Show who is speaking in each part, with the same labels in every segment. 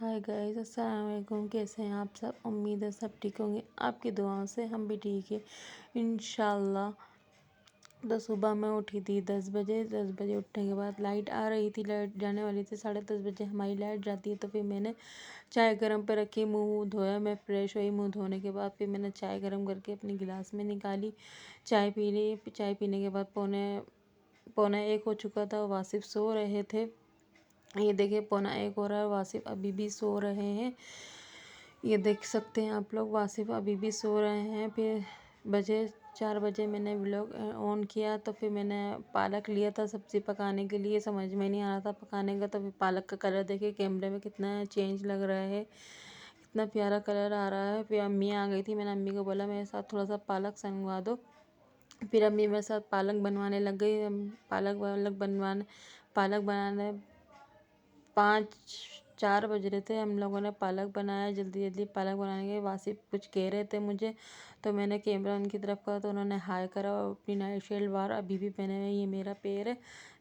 Speaker 1: Hi guys, अस्सलाम वालेकुम। कैसे हैं आप सब? उम्मीद है सब ठीक होंगे। आपकी दुआओं से हम भी ठीक है इंशाल्लाह। तो सुबह मैं उठी थी 10 बजे। 10 बजे उठने के बाद लाइट आ रही थी, लाइट जाने वाली थी। 10:30 बजे हमारी लाइट जाती है। तो फिर मैंने चाय गर्म पे रखी, मुंह धोया, मैं फ्रेश हुई। मुंह धोने के बाद फिर मैंने चाय गर्म करके अपने गिलास में निकाली, चाय पी ली। चाय पीने के बाद पौने पौना 1 हो चुका था। वासिफ सो रहे थे। ये देखिए, पौना 1 हो रहा है, वासिफ अभी भी सो रहे हैं। ये देख सकते हैं आप लोग, वासिफ अभी भी सो रहे हैं। फिर बजे 4 बजे मैंने व्लॉग ऑन किया। तो फिर मैंने पालक लिया था सब्ज़ी पकाने के लिए। समझ में नहीं आ रहा था पकाने का। तो फिर पालक का कलर देखिए कैमरे में कितना चेंज लग रहा है, कितना प्यारा कलर आ रहा है। फिर अम्मी आ गई थी। मैंने अम्मी को बोला मेरे साथ थोड़ा सा पालक सनवा दो। फिर अम्मी मेरे साथ पालक बनवाने लग गई। पालक बनाने 5-4 बज रहे थे। हम लोगों ने पालक बनाया। जल्दी जल्दी पालक बनाने के वासिफ कुछ कह रहे थे मुझे, तो मैंने कैमरा उनकी तरफ करा तो उन्होंने हाय करा। और अपनी नाइट शलवार अभी भी पहने हुए। ये मेरा पैर है,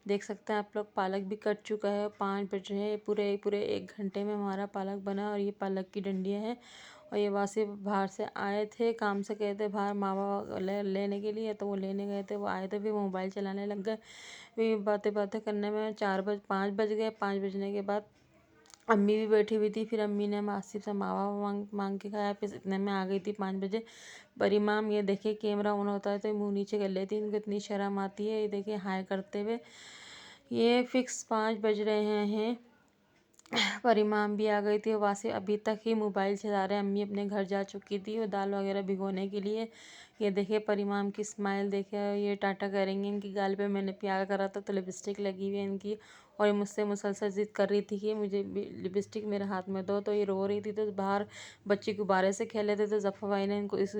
Speaker 1: देख सकते हैं आप लोग। पालक भी कट चुका है। 5 बज रहे हैं। पूरे पूरे 1 घंटे में हमारा पालक बना। और ये पालक की डंडियाँ हैं। और ये वासिफ बाहर से आए थे, काम से गए थे बाहर मावा लेने के लिए। तो वो लेने गए थे, वो आए थे, फिर मोबाइल चलाने लग गए। फिर बातें बातें करने में 5 बज गए। 5 बजने के बाद अम्मी भी बैठी हुई थी। फिर अम्मी ने वासिफ से मावा मांग मांग के खाया। फिर इतने में आ गई थी 5 बजे परी मैम। ये देखिए कैमरा ऑन होता है तो मुंह नीचे कर लेती है, इनको इतनी शर्म आती है। ये देखिए हाय करते हुए। ये फिक्स 5 बज रहे हैं। परी मैम भी आ गई थी। वासिफ अभी तक ही मोबाइल चला रहे हैं। अम्मी अपने घर जा चुकी थी और दाल वगैरह भिगोने के लिए। ये देखिए परी मैम की स्माइल देखिए। ये टाटा करेंगे। इनकी गाल पे मैंने प्यार करा था तो लिपस्टिक लगी हुई है इनकी। और ये मुझसे मुसलसल जिद कर रही थी कि मुझे लिपस्टिक मेरे हाथ में दो। तो ये रो रही थी। तो बाहर बच्चे गुब्बारे से खेले थे तो जफ़ा भाई ने इनको इस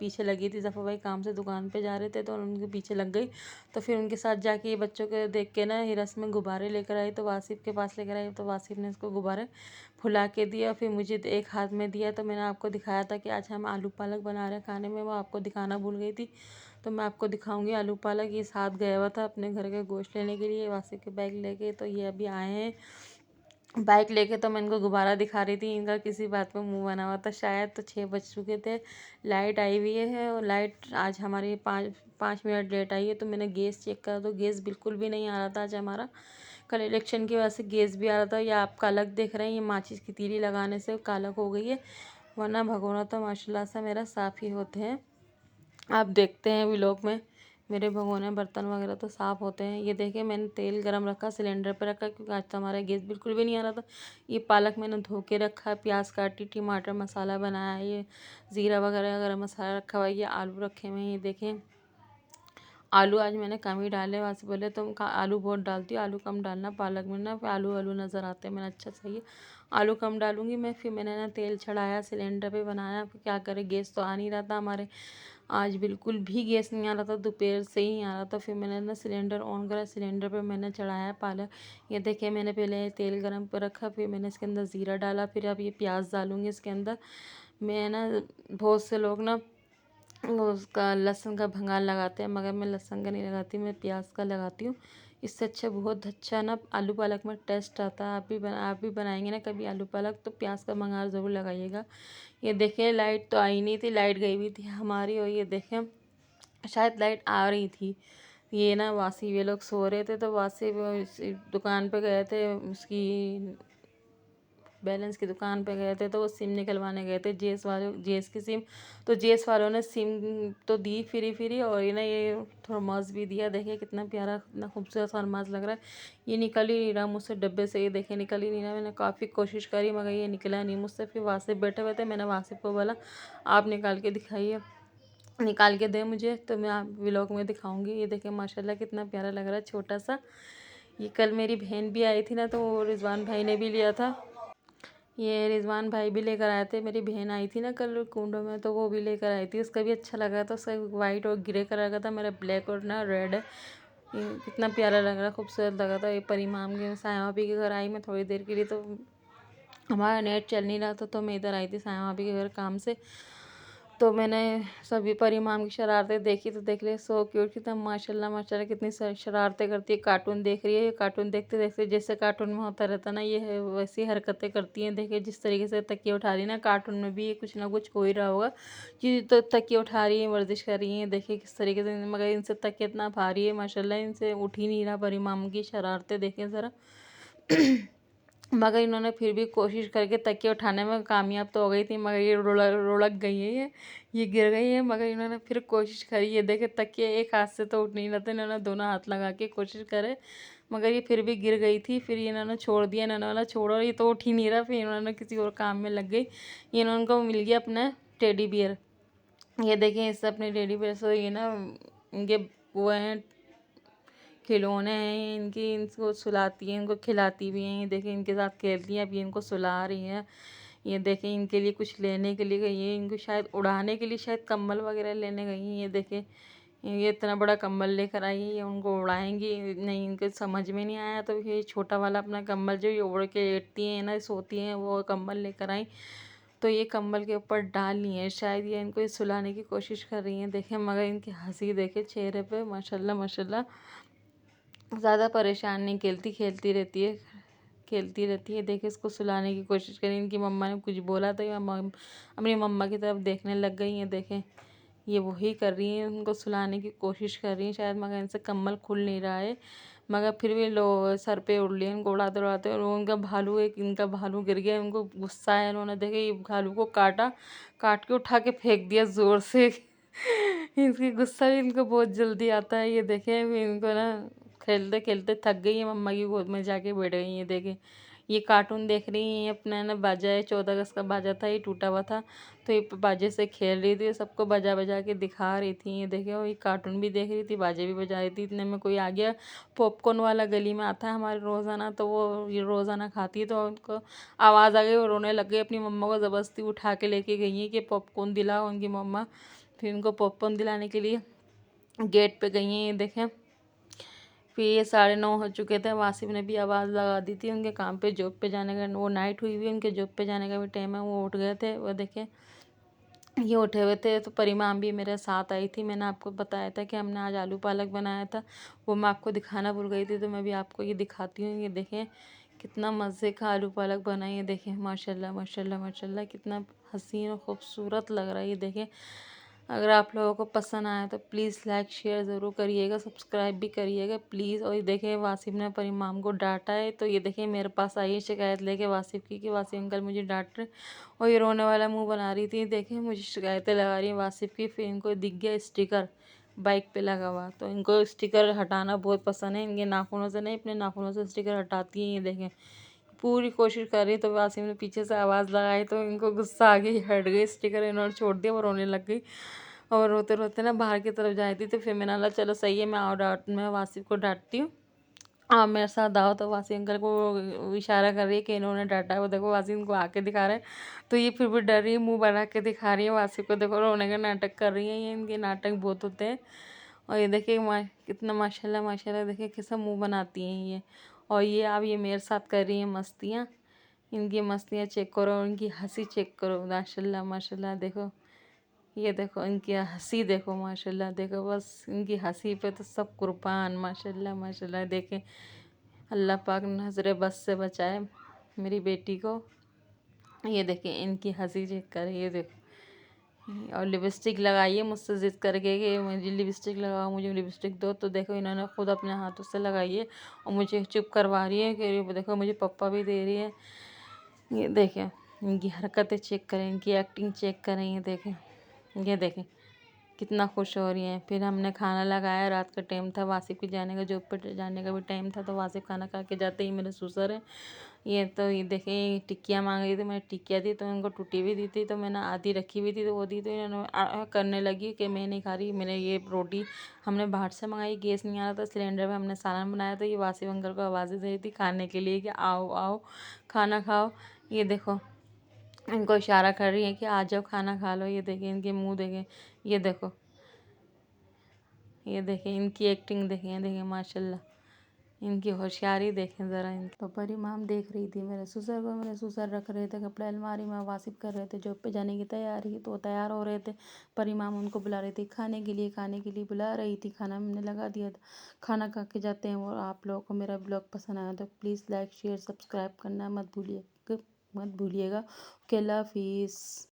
Speaker 1: पीछे लगी थी। जफ़ा भाई काम से दुकान पे जा रहे थे तो उनके पीछे लग गई। तो फिर उनके साथ जाके ये बच्चों के देख के ना हिरस में गुब्बारे लेकर आई। तो वासिफ के पास लेकर आई। तो वासिफ ने इसको गुब्बारे फुला के दिया। फिर मुझे एक हाथ में दिया। तो मैंने आपको दिखाया था कि आज हम आलू पालक बना रहे हैं खाने में, वो आपको दिखाना भूल गई थी। तो मैं आपको दिखाऊंगी आलू पालक। ये साथ गया हुआ था अपने घर के गोश्त लेने के लिए, वासिफ के बैग लेके। तो ये अभी आए हैं बाइक लेके। तो मैं इनको गुब्बारा दिखा रही थी। इनका किसी बात में मुंह बना हुआ था शायद। तो 6 बज चुके थे। लाइट आई हुई है और लाइट आज हमारी 5 मिनट लेट आई है। तो मैंने गैस चेक करा तो गैस बिल्कुल भी नहीं आ रहा था आज हमारा। कल इलेक्शन की वजह से गैस भी आ रहा था। या आप कालक देख रहे हैं, ये माचिस की तीली लगाने से कालक हो गई है, वरना भगोना तो माशाल्लाह से मेरा साफ़ ही होते हैं। आप देखते हैं व्लॉग में मेरे भगोने बर्तन वगैरह तो साफ़ होते हैं। ये देखिए मैंने तेल गरम रखा, सिलेंडर पे रखा क्योंकि आज तो हमारा गैस बिल्कुल भी नहीं आ रहा था। ये पालक मैंने धो के रखा है, प्याज काटी, टमाटर मसाला बनाया, ये ज़ीरा वगैरह गरम मसाला रखा हुआ है, ये आलू रखे हुए हैं। ये देखें आलू आज मैंने कम ही डाले। वहाँ से बोले तुम आलू बहुत डालती हो, आलू कम डालना, पालक में ना आलू आलू नज़र आते हैं। मैंने अच्छा सही है, आलू कम डालूंगी मैं। फिर मैंने ना तेल चढ़ाया, सिलेंडर पे बनाया। फिर क्या करें, गैस तो आ नहीं रहा था हमारे। आज बिल्कुल भी गैस नहीं आ रहा था, दोपहर से ही आ रहा था। फिर मैंने ना सिलेंडर ऑन करा, सिलेंडर पे मैंने चढ़ाया पालक। ये देखिए मैंने पहले तेल गरम पर रखा, फिर मैंने इसके अंदर ज़ीरा डाला। फिर अब ये प्याज डालूँगी इसके अंदर। मैं ना बहुत से लोग ना उसका लहसुन का भंगार लगाते हैं, मगर मैं लहसुन का नहीं लगाती, मैं प्याज का लगाती हूँ। इससे अच्छा बहुत अच्छा ना आलू पालक में टेस्ट आता है। आप भी बनाएंगे ना कभी आलू पालक तो प्याज का भंगार ज़रूर लगाइएगा। ये देखें लाइट तो आई नहीं थी, लाइट गई हुई थी हमारी। और ये देखें शायद लाइट आ रही थी। ये ना वासी वे लोग सो रहे थे। तो वासी वो दुकान पे गए थे, उसकी बैलेंस की दुकान पे गए थे। तो वो सिम निकलवाने गए थे, जेस की सिम। तो जेस वालों ने सिम तो दी फ्री फ्री, और ये ना ये थर्मास भी दिया। देखिए कितना प्यारा, कितना खूबसूरत थर्मास लग रहा है। ये निकल ही नहीं रहा मुझसे डब्बे से। ये देखिए निकल ही नहीं रहा। मैंने काफ़ी कोशिश करी मगर ये निकला नहीं मुझसे। फिर वासिफ बैठे हुए थे, मैंने वासिफ को बोला आप निकाल के दिखाइए, निकाल के दे मुझे, तो मैं आप व्लॉग में दिखाऊंगी। ये देखें माशाल्लाह कितना प्यारा लग रहा है, छोटा सा। ये कल मेरी बहन भी आई थी ना, तो रिजवान भाई ने भी लिया था। ये रिजवान भाई भी लेकर आए थे। मेरी बहन आई थी ना कल कुंडो में, तो वो भी लेकर आई थी। उसका भी अच्छा लगा था। उसका वाइट और ग्रे कलर का था, मेरा ब्लैक और ना रेड है। ये कितना प्यारा लग रहा, खूबसूरत लगा था। ये परी माम के साया भाभी के घर आई मैं थोड़ी देर के लिए। तो हमारा नेट चल नहीं रहा था, तो मैं इधर आई थी साया भाभी के घर काम से। तो मैंने सभी परी माम की शरारतें देखी तो देख रही सो क्यूट कितना माशाल्लाह माशाल्लाह कितनी शरारतें करती है। कार्टून देख रही है, कार्टून देखते देखते जैसे कार्टून में होता रहता ना, ये है वैसी हरकतें करती हैं। देखिए जिस तरीके से तकिया उठा रही है ना, कार्टून में भी ये कुछ ना कुछ हो ही रहा होगा कि तो तकिया उठा रही है, वर्जिश कर रही है। देखिए किस तरीके से, मगर इनसे तकिया इतना भारी है माशाल्लाह, इनसे उठ ही नहीं रहा। परी माम की शरारतें देखें ज़रा। मगर इन्होंने फिर भी कोशिश करके तकिया उठाने में कामयाब तो हो गई थी, मगर ये रुड़क गई है, ये गिर गई है। मगर इन्होंने फिर कोशिश करी, ये देखे तकिया एक हाथ से तो उठ नहीं रहा था, इन्होंने दोनों हाथ लगा के कोशिश करे, मगर ये फिर भी गिर गई थी। फिर इन्होंने छोड़ दिया, इन्होंने बोला छोड़ो, ये तो उठ ही नहीं रहा। फिर इन्होंने किसी और काम में लग गई। इनको मिल गया अपना टेडी बियर। ये देखें इससे अपने टेडी बियर से ये ना, इनके वो हैं खिलौने हैं इनकी, इनको सुलाती हैं, इनको खिलाती भी हैं। ये देखें इनके साथ खेलती हैं, अब ये इनको सुला रही हैं। ये देखें इनके लिए कुछ लेने के लिए गई है, इनको शायद उड़ाने के लिए शायद कंबल वगैरह लेने गई हैं। ये देखें ये इतना बड़ा कंबल लेकर आई है, ये उनको उड़ाएंगी नहीं, इनको समझ में नहीं आया। तो ये छोटा वाला अपना कंबल जो ये उड़ के लेटती हैं ना, सोती हैं, वो कंबल लेकर आई। तो ये कंबल के ऊपर डाल ली है, शायद ये इनको सुलाने की कोशिश कर रही हैं। देखें मगर इनकी हंसी देखें चेहरे पे, माशाल्लाह माशाल्लाह, ज़्यादा परेशान नहीं, खेलती खेलती रहती है, खेलती रहती है। देखिए इसको सुलाने की कोशिश करी, इनकी मम्मा ने कुछ बोला तो ये अपनी मम्मा की तरफ देखने लग गई हैं। देखें ये वही कर रही हैं, उनको सुलाने की कोशिश कर रही हैं शायद, मगर इनसे कम्बल खुल नहीं रहा है। मगर फिर भी लो सर पे उड़ लिए, इनको उड़ाते उड़ाते, और उनका भालू, एक इनका भालू गिर गया, उनको गुस्सा है, उन्होंने देखे ये भालू को काटा, काट के उठा के फेंक दिया ज़ोर से। इनकी गुस्सा भी इनको बहुत जल्दी आता है। ये देखें इनको ना, खेलते खेलते थक गई है, मम्मा की गोद में जाके बैठ गई हैं। देखें ये कार्टून देख रही हैं, अपना ना बाजा है, 14 अगस्त का बाजा था, ये टूटा हुआ था, तो ये बाजे से खेल रही थी, सबको बजा बजा के दिखा रही थी। ये देखे और ये कार्टून भी देख रही थी, बाजे भी बजा रही थी। इतने में कोई आ गया, पॉपकॉर्न वाला गली में आता है हमारे रोज़ाना, तो वो ये रोज़ाना खाती है, तो उनको आवाज़ आ गई, वो रोने लग गई, अपनी मम्मा को ज़बरदस्ती उठा के लेके गई हैं कि पॉपकॉर्न दिलाओ उनकी मम्मा। फिर उनको पॉपकॉर्न दिलाने के लिए गेट पे गई हैं। ये देखें फिर ये 9:30 हो चुके थे, वासिफ ने भी आवाज़ लगा दी थी, उनके काम पे जॉब पे जाने का, वो नाइट हुई हुई, उनके जॉब पे जाने का भी टाइम है, वो उठ गए थे। वो देखें ये उठे हुए थे, तो परिमाम भी मेरे साथ आई थी। मैंने आपको बताया था कि हमने आज आलू पालक बनाया था, वो मैं आपको दिखाना भूल गई थी, तो मैं भी आपको ये दिखाती हूँ। ये देखें कितना मज़े का आलू पालक बना है। ये देखें माशाल्लाह माशाल्लाह माशाल्लाह कितना हसीन और ख़ूबसूरत लग रहा है। ये देखें अगर आप लोगों को पसंद आया तो प्लीज़ लाइक शेयर ज़रूर करिएगा, सब्सक्राइब भी करिएगा प्लीज़। और ये देखें वासिफ ने परिमाम को डांटा है, तो ये देखें मेरे पास आई है शिकायत लेके वासिफ की, कि वासिफ अंकल मुझे डांट रहे, और ये रोने वाला मुंह बना रही थी। देखें मुझे शिकायतें लगा रही है वासिफ की। फिर इनको दिख गया स्टिकर बाइक पे लगा हुआ, तो इनको स्टिकर हटाना बहुत पसंद है, इनके नाखूनों से नहीं, अपने नाखूनों से स्टिकर हटाती हैं। ये देखें पूरी कोशिश कर रही, तो वासिफ ने पीछे से आवाज़ लगाई, तो इनको गुस्सा आ गई, हट गई स्टिकर, इन्होंने छोड़ दिया, वो रोने लग गई, और रोते रोते ना बाहर की तरफ जाती। तो फिर मैंने बोला चलो सही है, मैं वासिफ को डांटती हूँ, आप मेरे साथ आओ। तो वासिफ अंकल को इशारा कर रही है कि इन्होंने डांटा है, वो देखो वासिफ इनको आके दिखा रहे हैं, तो ये फिर भी डर रही है, मुंह बना के दिखा रही है वासिफ को, देखो रोने का नाटक कर रही है। ये इनके नाटक बहुत होते हैं। और ये देखिए कितना माशाल्लाह माशाल्लाह, देखिए कैसा मुंह बनाती हैं ये। और ये अब ये मेरे साथ कर रही हैं मस्तियाँ, इनकी मस्तियाँ चेक करो, इनकी हंसी चेक करो, माशाल्लाह माशाल्लाह। देखो ये देखो इनकी हंसी देखो माशाल्लाह, देखो बस इनकी हंसी पे तो सब कुर्बान, माशाल्लाह माशाल्लाह। देखें अल्लाह पाक नज़र बस से बचाए मेरी बेटी को। ये देखें इनकी हंसी चेक करें, ये देखो। और लिपस्टिक लगाई है मुझसे ज़िद करके कि मुझे लिपस्टिक लगाओ, मुझे लिपस्टिक दो, तो देखो इन्होंने खुद अपने हाथों से लगाई है, और मुझे चुप करवा रही है कि देखो मुझे पप्पा भी दे रही है। ये देखें इनकी हरकतें चेक करें, इनकी एक्टिंग चेक करें। ये देखें कितना खुश हो रही हैं। फिर हमने खाना लगाया, रात का टाइम था, वासिफ के जाने का, जॉब पर जाने का भी टाइम था, तो वासिफ खाना खा के जाते ही मेरे ससुर है ये, तो ये देखें टिक्कियाँ मांग रही थी, मैंने टिक्कियाँ दी, तो उनको टूटी भी दी थी, तो मैंने आधी रखी हुई थी, तो वो दी, तो इन्होंने करने लगी कि मैं नहीं खा रही। मैंने ये रोटी हमने बाहर से मंगाई, गैस नहीं आ रहा था, सिलेंडर में हमने सालन बनाया, तो ये वासिफ अंकल को आवाज़ें दे रही थी खाने के लिए कि आओ आओ खाना खाओ। ये देखो इनको इशारा कर रही है कि आ जाओ खाना खा लो। ये देखें इनके मुंह देखें, ये देखो, ये देखें इनकी एक्टिंग देखें, देखें माशाल्लाह। इनकी होशियारी देखें ज़रा इनकी। तो परी माम देख रही थी मेरे ससुर को, मेरे ससुर रख रहे थे कपड़े अलमारी में, वासिप कर रहे थे जॉब पे जाने की तैयारी, तो वो तैयार हो रहे थे। परी माम उनको बुला रही थी खाने के लिए, खाने के लिए बुला रही थी, खाना हमने लगा दिया था, खाना खा के जाते हैं। और आप लोगों को मेरा ब्लॉग पसंद आया तो प्लीज़ लाइक शेयर सब्सक्राइब करना मत भूलिएगा। ओके, अल्लाह हाफिज़।